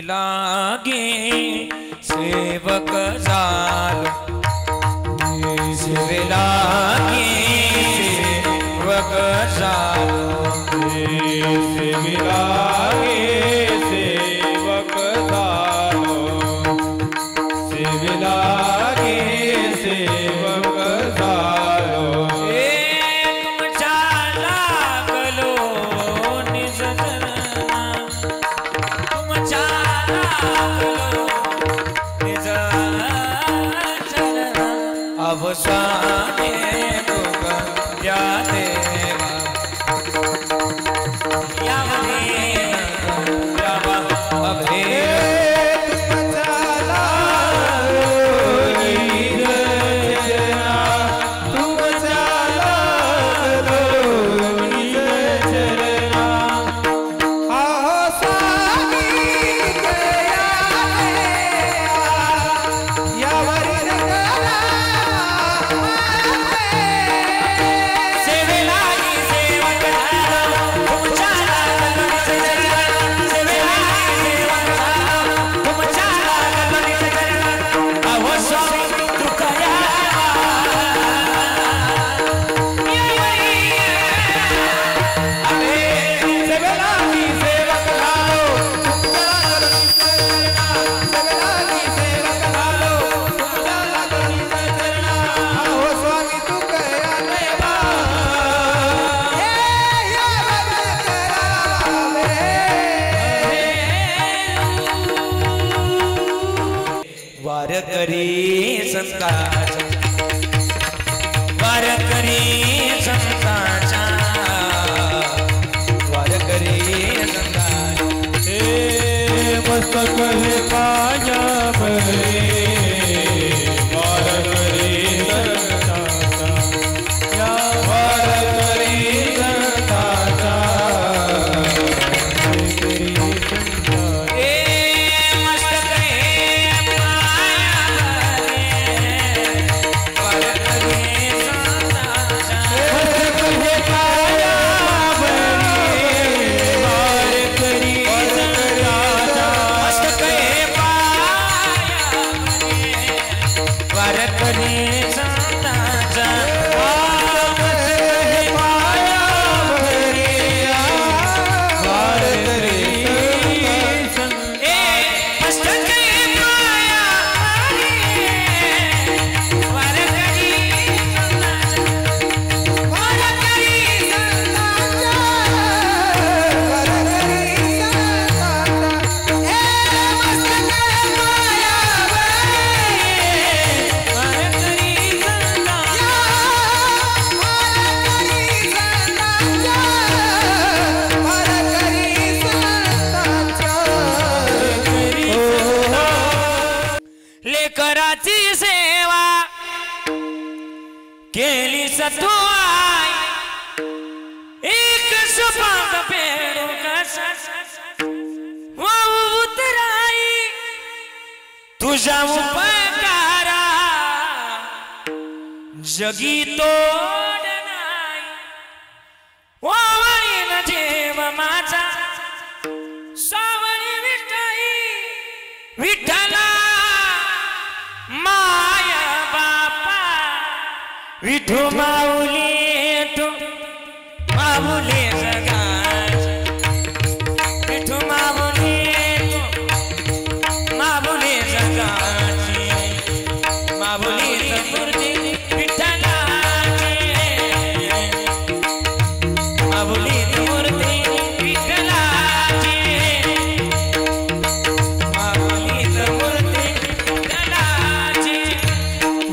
लागे सेवक झालो सेवे लागे सेवक झालो सेवे लागे सेवक झालो सेवे लागे सेवक झालो तुमच्या लागलो निज चरणा तुमच्या लागलो निज चरणा अवसाने तुग या देवा या अभे वारकरी संताचा वारकरी संताचा वारकरी संताचा हे मस्तक हे पाया बरे वारकरी संताचा या वारकरी संताचा लेकराची सेवा केली सतुआई एक सुपात पेड़ू कसा वाऊ उतराई तुझा उपकारा जगी तोड नाही वावळीन जीव माझा सावळी विठाई विठ्ठला माया बापा विठू माऊली तू माऊली जगाची विठू माऊली तू माऊली जगाची माऊली मूर्ती विठ्ठलाची माऊली मूर्ती विठ्ठलाची माऊली मूर्ती विठ्ठलाची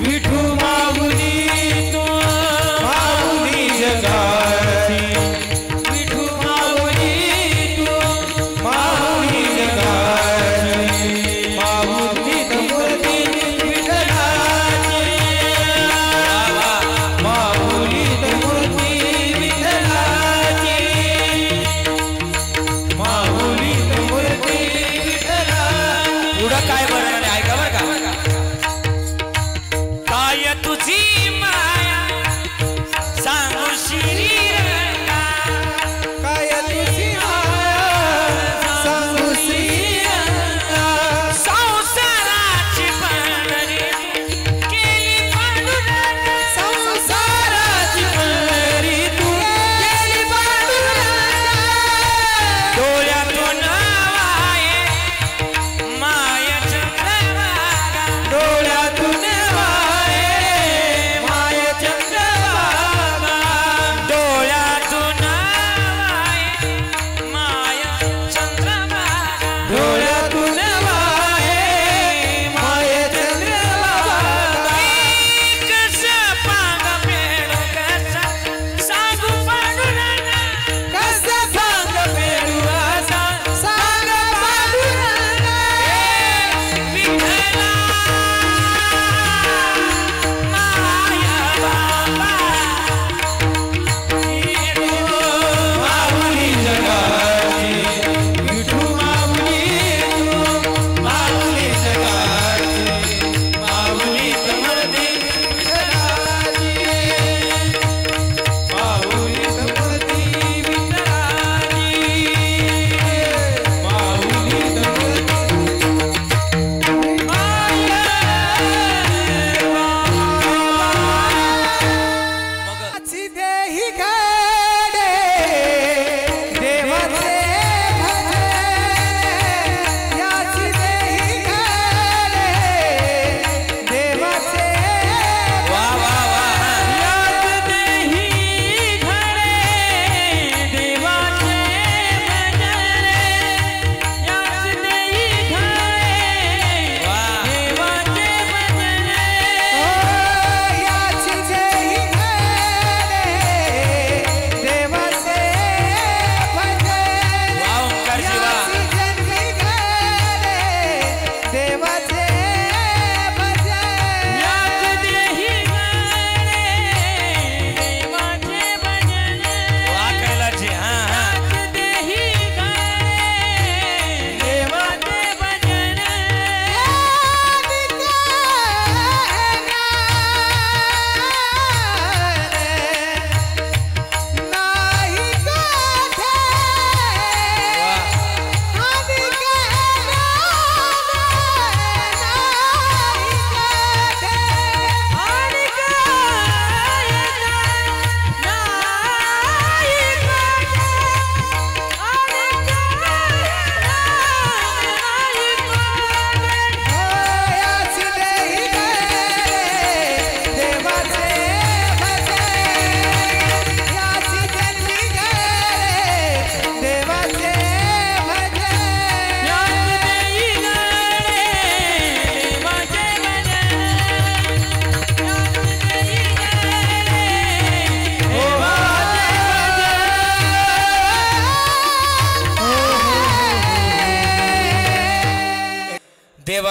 विठू माऊली तू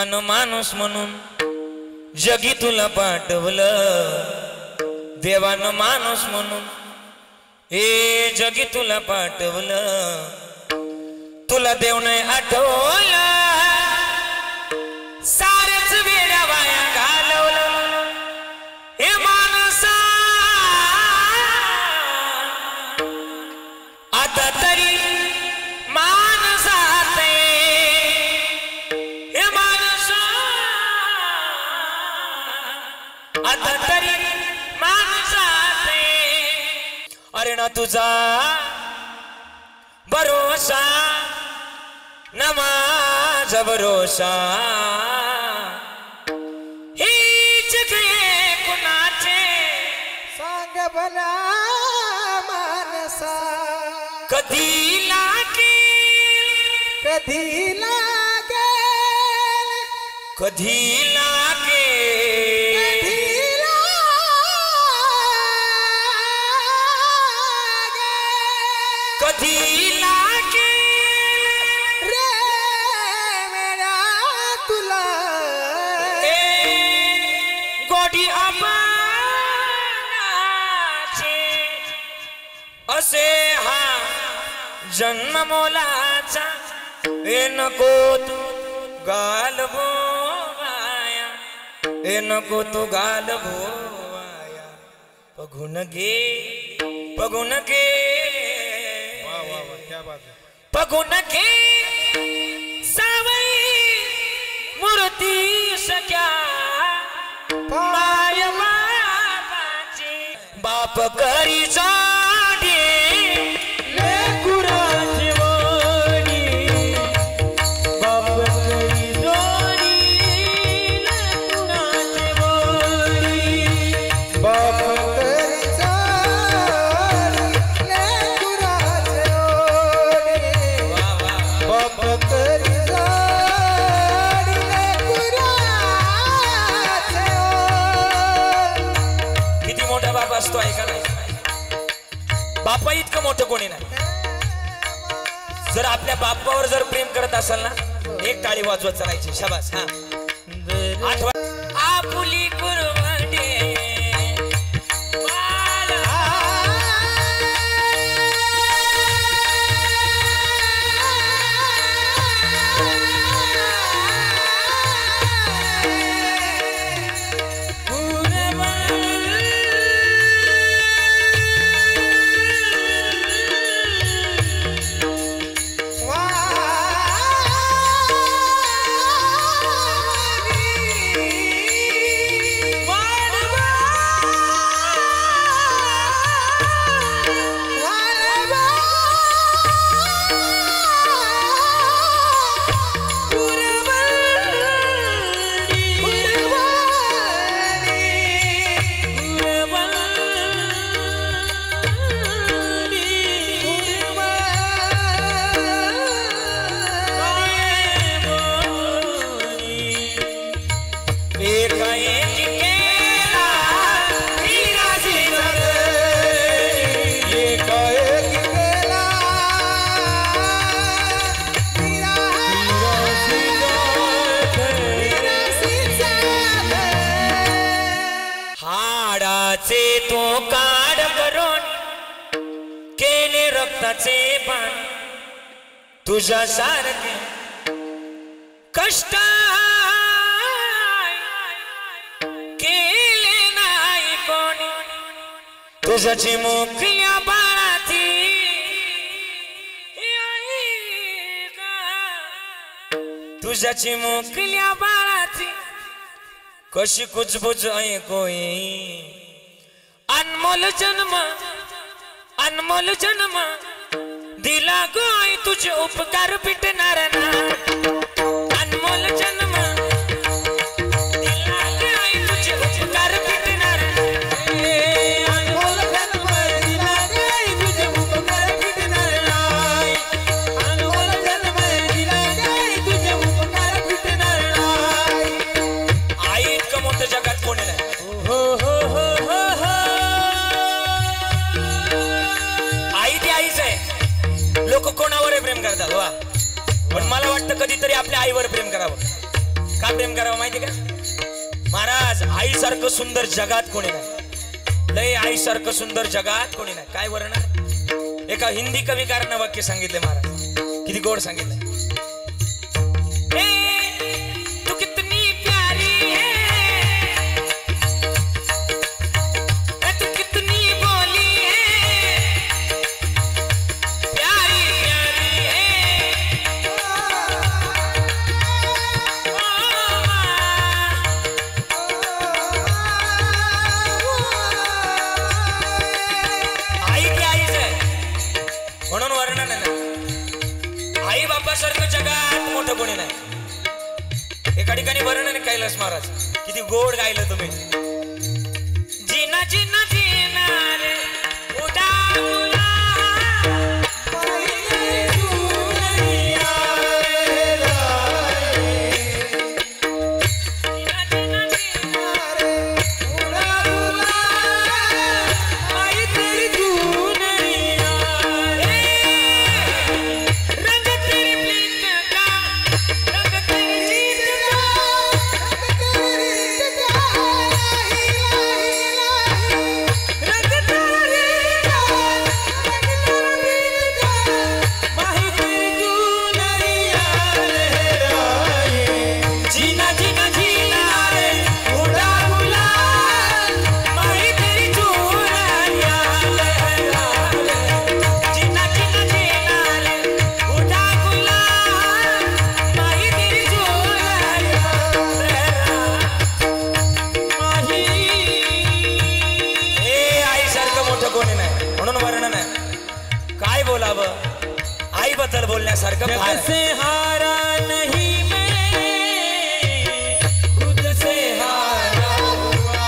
देवानं माणूस म्हणून जगी तुला पाठवलं, देवानं माणूस म्हणून हे जगी तुला पाठवलं, तुला देव नाही आठवलं, सारेच वेड्या वाया घालवलं हे माणसा, आता तरी माणसात हे माणसा, आता तरी माणसात अरे ना तुझा भरोसा ना माझा भरोसा, हे जग कुणाचे सांग भला मानसा, कधी लागेल, कधी लागेल, कधी लागेल, कधी लागेल, कधी लागेल रे मेरा तुला ए गोडी अपनाचे, असे हा जन्म मोलाचा, हे नको तू घालवो वाया, हे नको तू घालवो वाया, बघून घे, बघून घे, बघून घे सावई मूर्ती सख्या माय बापाची, बाप करी जाडे लेकुराची वाणी, बाप करी जोडी लेकुराची वाणी, बाप तरी चाली लेकुराचे ओढे, बाप तरी चाली लेकुराचे ओढे. किती मोठा बाप असतो आहे का नाही? बापा इतकं मोठं कोणी नाही. जर आपल्या बापावर जर प्रेम करत असाल ना, एक टाळी वाजवत चालायची. शाबास. हा आठवा आपुली कुरवडे तो काढ करून केले रक्ताचे पान, तुझ्या सारखे कष्ट केले नाही कोणी, तुझ्याची मोकळ्या बाळाची तुझ्याची मोकळ्या बाळाची कशी कुजबुज ऐकोई, अनमोल जन्म, अनमोल जन्म दिला गोय, तुझे उपकार पिटणार ना, अनमोल जन्म दिला गोय, तुझे उपकार पिटणार ना, अनमोल जन्म दिला गं, तुझे उपकार फिटणार नाही, अनमोल जन्म दिला गं, तुझे उपकार फिटणार नाही. आई इतकं मोठं जगात कोणी नाही. हो हो हो हो हो. आई ती आईच आहे. लोक कोणावर प्रेम करतात वा, पण मला वाटतं कधीतरी आपल्या आईवर प्रेम करावं. का प्रेम करावं माहिती का महाराज? आईसारखं सुंदर जगात कोणी नाही, लय आईसारखं सुंदर जगात कोणी नाही. काय वर्णन? एका हिंदी कविकारानं वाक्य सांगितले महाराज, किती गोड सांगितलं. तू कितनी प्यारी है, तू कितनी बोली है, प्यारी प्यारी है. आई ती आईच आहे म्हणून वर्णन आहे ना. आई बापासारखं जगात मोठं कोणी नाही. एका ठिकाणी वर्णन कैलास महाराज, किती गोड गायलं तुम्ही. जीना जीना जीना रे उडा उडा, माही दुनिया रे राये. जीना जीना जीना रे उडा उडा, माही तेरी दुनिया रे. रंग तेरी प्रीत का, रंग तेरी जीत का, रंग तेरी रीत का, रंग तेरा रीत का, रंग तेरा रीत का, माही तेरी दुनिया रे राये. जीना जीना जीना रे उड़ा उड़ा, माही तेरी दुनिया रे राये. जीना जीना जीना रे उड़ा उड़ा, माही तेरी दुनिया रे राये. माही ए आईसारखं मोठं कोणी नाही म्हणून वर्णन आहे. काय बोलावं, आईबद्दल बोलण्यासारखं फार जग आहे. से हारा नहीं मैं, खुद से हारा हुआ.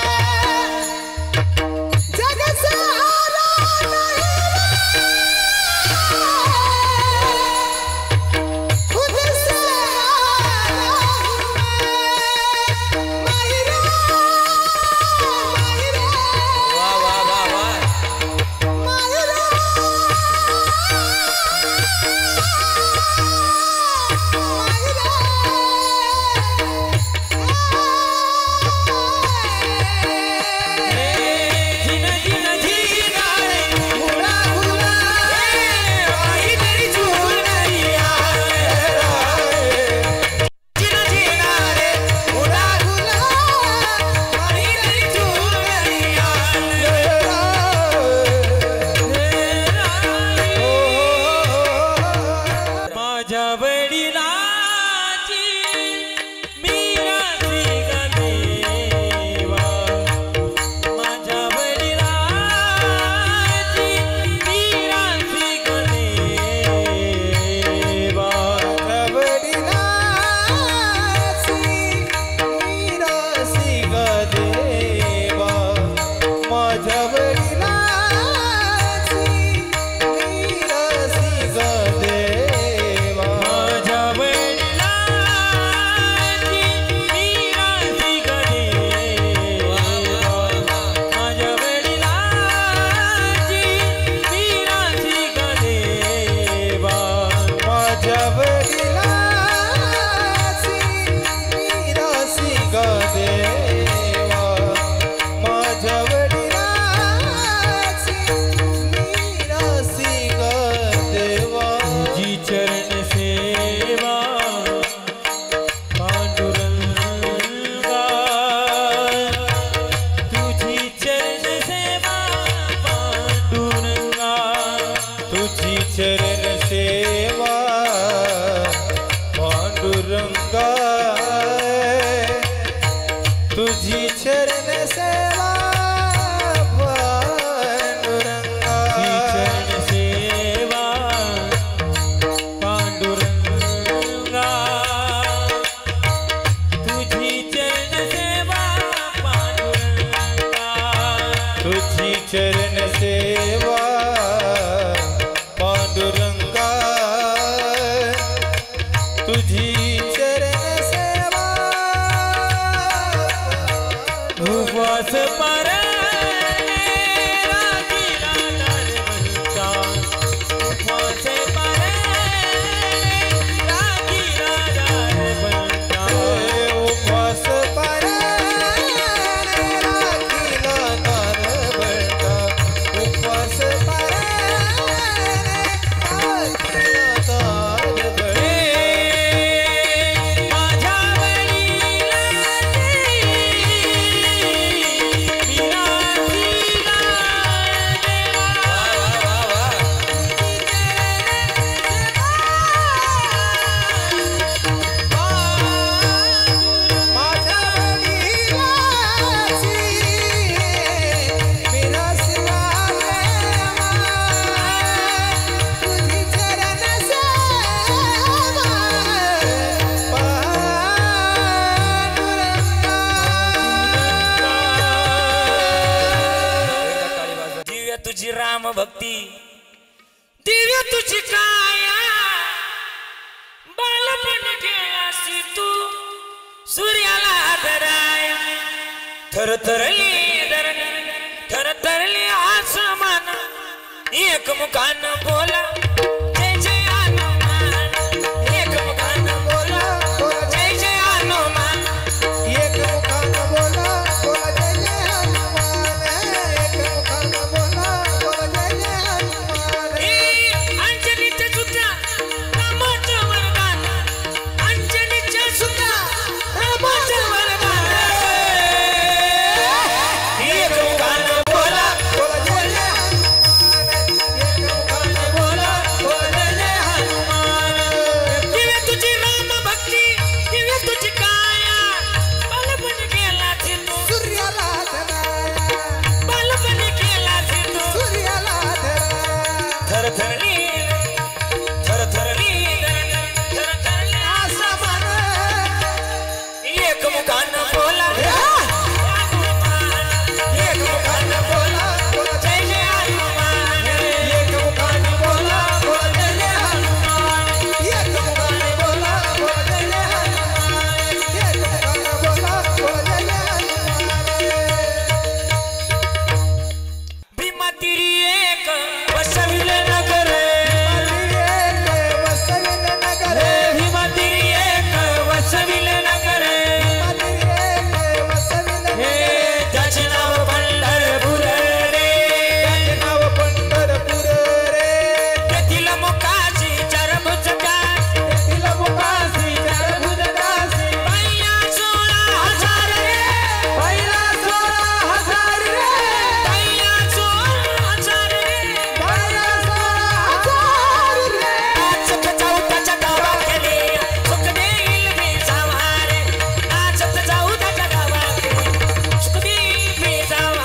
जग से हारा नहीं मैं, खुद से हारा हुआ. माहिरा माहिरा वा वा वा वा. माहिरा माझ्या वडिलांची मीराची गदेवा, माझ्या वडिलांची मीराची गदेवा. वडिलांची मीराची गदेवा, माझ्या वडिलांची मीराची गदेवा. माझ्या वडिलांची मीराची गदेवा, माझ्या वडिलांची मीराची गदेवा. माझ्या वडिलांची मीराची गदेवा, माझ्या वडिलांची मीराची गदेवा. तुझी चरण सेवा पांडुरंगा, तुझी चरण सेवा पांडुरंगा. तुझी चरण सेवा पांडुरंगा, तुझी चरण सेवा पांडुरंगा. तुझी चरण सेवा पांडुरंगा, तुझी चरण सेवा पांडुरंगा. तुझी चरण सेवा पांडुरंगा. दिव्य तुझी राम भक्ती दिव्य तुझी काया बालपण गेलासी तू सूर्याला धराया थरथरली धरणी थरथरली आसमान एक मुखान बोला जय जय हनुमान एक मुखान बोला जय जय हनुमान एक मुखान बोला जय जय हनुमान एक मुखान बोला जय जय हनुमान अंजनीच्या सुद्धा रामाचं वरदान अंजनीच्या सुद्धा रामाचं वरदान एक मुखान बोला जय जय हनुमान एक मुखान बोला जय जय हनुमान दिव्य तुझी राम भक्ती दिव्य तुझी काया बालपण गेला तू सूर्याला धराया बालपण गेला तू सूर्याला धराया थरथरली थरथरली थरथरली आसमान एक मुखान बोला एक मुखान बोला जय जय हनुमान एक मुखान बोला जय जय हनुमान एक मुखान बोला जय जय हनुमान एक मुखान बोला जय जय हनुमान भीमा तिरी एक वसविल नगर वसविल नगर भीमा तिरी एक वसविल नगर वसविल त्याचे नाव पंढरपूर रे नाव पंढरपूर रे तेथील मुखाची चरभुज काय तिला मुखासी चरभुजदासी पहिल्या 16,000 रे पहिला 16,000 रे पहिल्या 16,000 रे पहिला 16,000 रे नाचत जाऊ त्याच्या गावात गेले सुख देईल मी जावा रे नाचत जाऊ त्याच्या गावात गेले सुख देईल मी जावा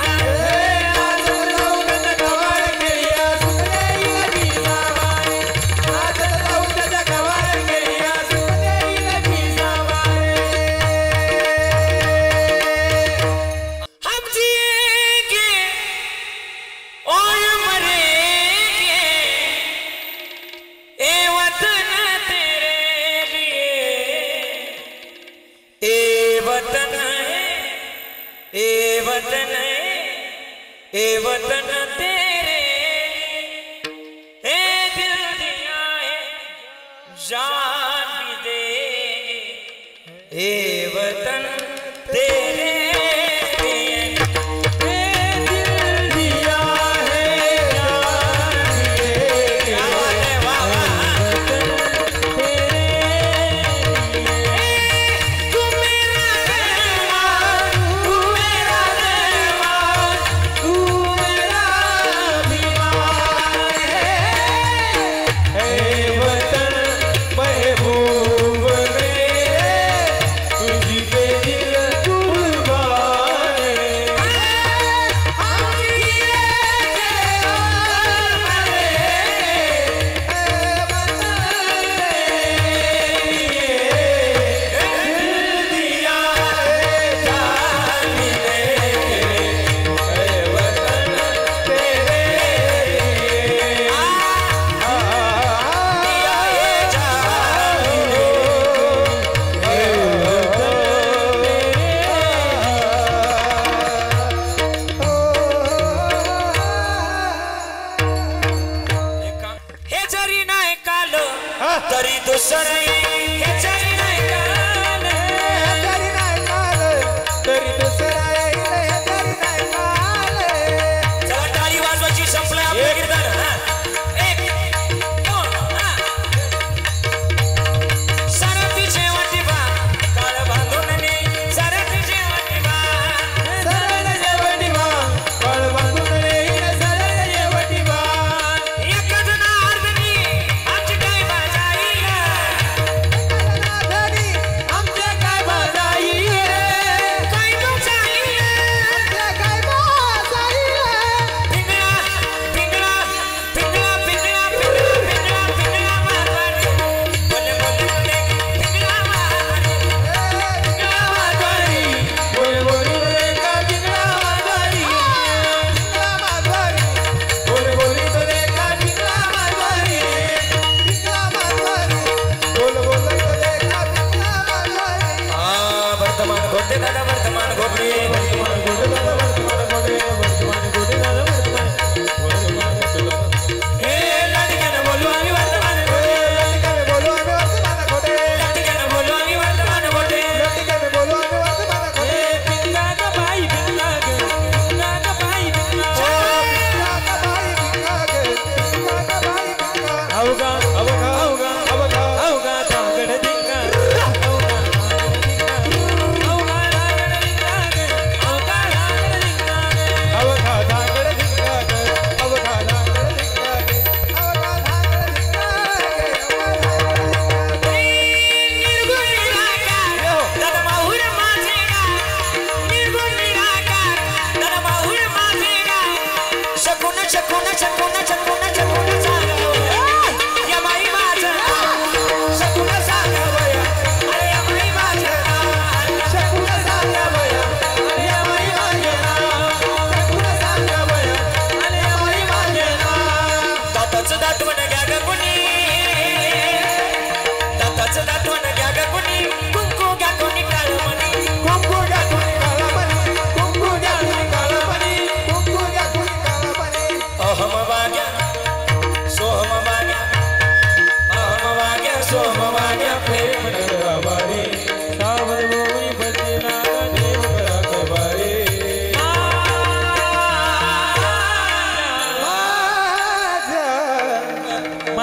हम जिएंगे और मरेंगे ए वतन तेरे लिए ए वतन है ए वतन है ए वतन तेरे ए दिल दिया है जान भी देंगे ए वतन तेरे लिए हे जरी नाही काल तरी दुसरं हे जरी नाही काल तरी नाही काल तरी दुसरा येईल हे तरी नाही काल चला टाळी वाजवायची संपलं आपलं कीर्तन हा. एक, दोन, हा. सरतीचे वाटिबा काळ बांधून ने सरतीचे वाटिबा सरळ जेवटीबा फळ बांधून येईल सरळ जेवटीबा एक जण अर्धनी आमची काय बाजाईल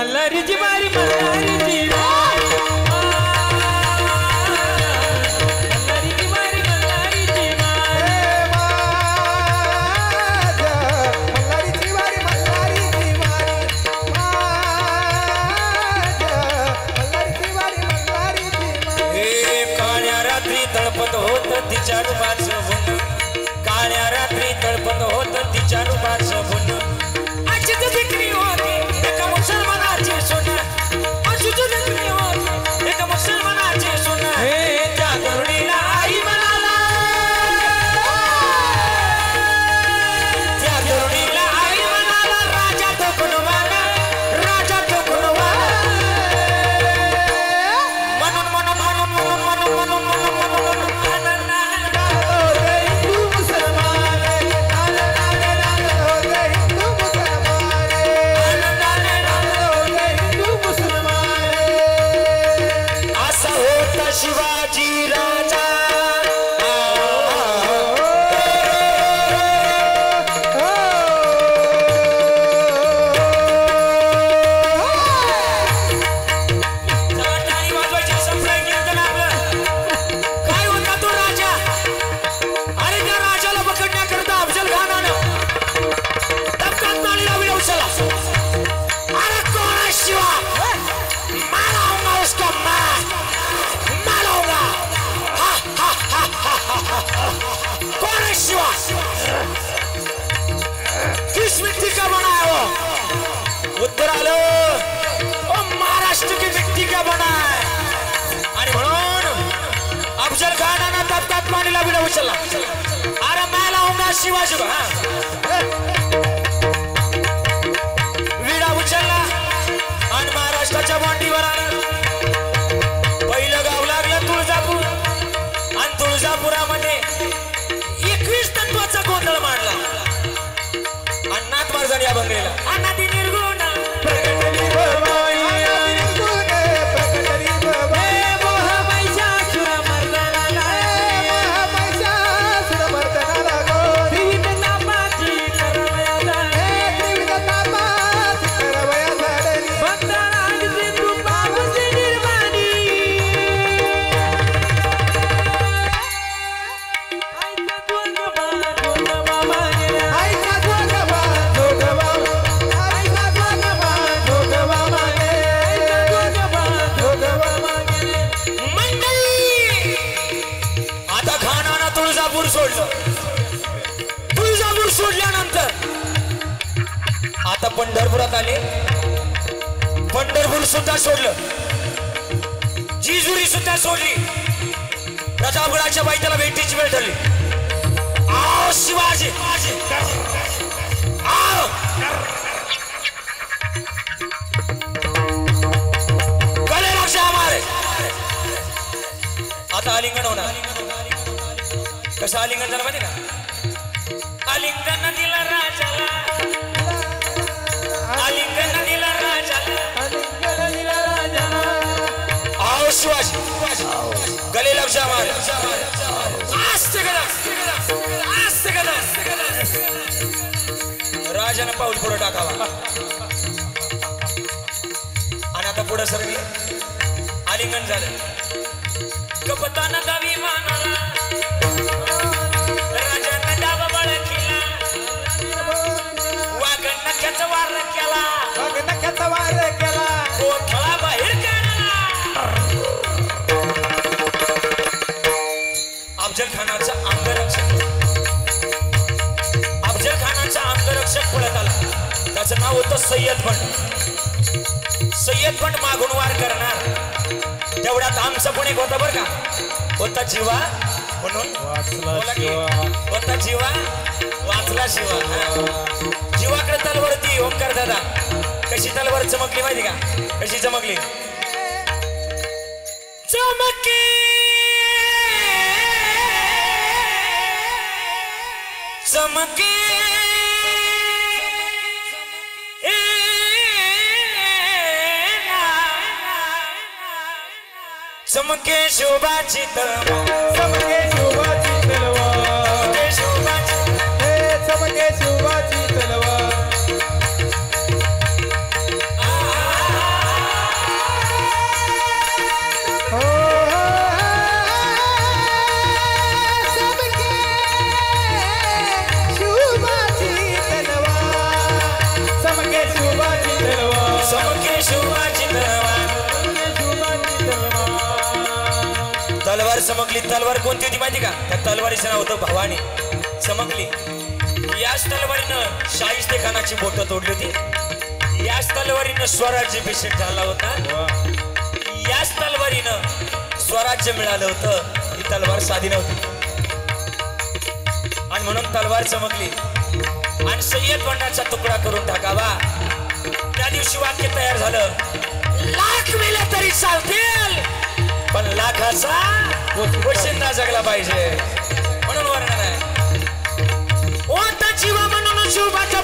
मल्हारीची वारी मल्हारीची वारी मल्हारीची वारी मल्हारीची वारी मल्हारीची वारी मल्हारीची वारी मल्हारीची वारी मल्हारीची वारी हे काळ्या रात्री तळपत होत तिच्या रूपाचं भुन काळ्या रात्री तळपत होत तिच्या रूपाचं भुन अशीच विक्री होती एका मुसलमानाची सोनं अशीच विक्री होती एका मुसलमानाची सोनं हे त्या तरुणीला आई म्हणाला त्या तरुणीला आई म्हणाला राजा तो कुणवाला राजा तो कुणवाला म्हणून म्हणून म्हणून म्हणून म्हणून म्हणून म्हणून म्हणून हिंदू मुसलमान हिंदू मुसलमान हिंदू मुसलमान असा होता शिवाजी राजा जरा टाळी वाजवायची संप्रदाय कीर्तन आपलं. काय होता तो राजा अरे त्या राजाला पकडण्याकरता अफजल खानानं धक्कात मारली लावली उचलला अरे कोण आहे शिवा माराऊंगा उसको मैं मारूंगा कौन है शिवा किस मिट्टी का बना है वो उत्तर आलो ओ महाराष्ट्र की मिट्टी का बना है आणि म्हणून अफजल खानानं धक्कात मारलेला विडा उचलला अरे मैं लाऊंगा शिवाजी विडा उचलला आणि महाराष्ट्राच्या मांडीवर आला पहिलं गाव लागलं तुळजापूर आणि तुळजापुरामध्ये 21 तत्वाचा गोंधळ मांडला आणि नाथ महाराजांनी अभंगलेला अनादी निर्गुण प्रकटली भवाई निर्गुण प्रकटली भवाई महिषासुर मर्दनाला महिषासुर मर्दनाला गो त्रिविध तापाची करवया झाली त्रिविध तापाची करवया झाली भक्ताराग सिंधू पावसी निर्वाणी आईचा जोगबा जोगबा मागेला आईचा जोगबा जोगबा मागे जोगबा मागे मंडळी आता खानानं तुळजापूर सोडलं तुळजापूर सोडल्यानंतर आता पंढरपुरात आले पंढरपूर सुद्धा सोडलं जिजुरी सुद्धा सोडली प्रतापगडाच्या बाईताला भेटीची वेळ ठरली आओ शिवाजी आओ गले लक्ष हमारे आता आलिंगन होणार कसं आलिंगन झालं माहिती का आलिंगन दिला राजाला आलिंगन दिला राजाला आओ शिवाजी गले लक्ष हमारे आस्ते गदा आस्ते गदा राजानं पाऊल पुढे टाकावा आणि आता पुढे सरवी आलिंगन झालं कपताना गावी मानाला राजानं डाव बळकीला वागण नख्याचा वार केला नख्याचा वार केला कोथळा बाहेर काढला अफजल खानाचा अंगरक्षक अफजल खानाचा अंगरक्षक पळत आला त्याचं नाव होतं सय्यद बंड सय्यद बंड मागून वार करणार तेवढ्यात आमचं पण एक होता बरं का होता जीवा म्हणून बोला की, होता जीवा वाचला शिवा जीवाकडे तलवार ती ओंकार दादा कशी तलवार चमकली माहिती का कशी चमकली चमके चमके चमके शोभाची तलवार चमके शिवाची तलवार चमके शिवाची तलवार चमके शिवाची तलवार. तलवार चमकली. तलवार कोणती होती माहिती का? त्या तलवारीचं नाव होतं भवानी. चमकली. याच तलवारीनं शाहिस्ते खानाची बोटं तोडली होती. याच तलवारीनं स्वराज्याभिषेक झाला होता. याच तलवारीनं स्वराज्य मिळालं होतं. ही तलवार साधी नव्हती आणि म्हणून तलवार चमकली. आणि सय्यद बंडाचा तुकडा करून टाकावा. त्या दिवशी वाक्य तयार झालं. लाख मेले तरी चालतील पण लाखाचा वशिंदा जगला पाहिजे. म्हणून वर्णन आहे. ओटा जीवा म्हणून शिवबाचा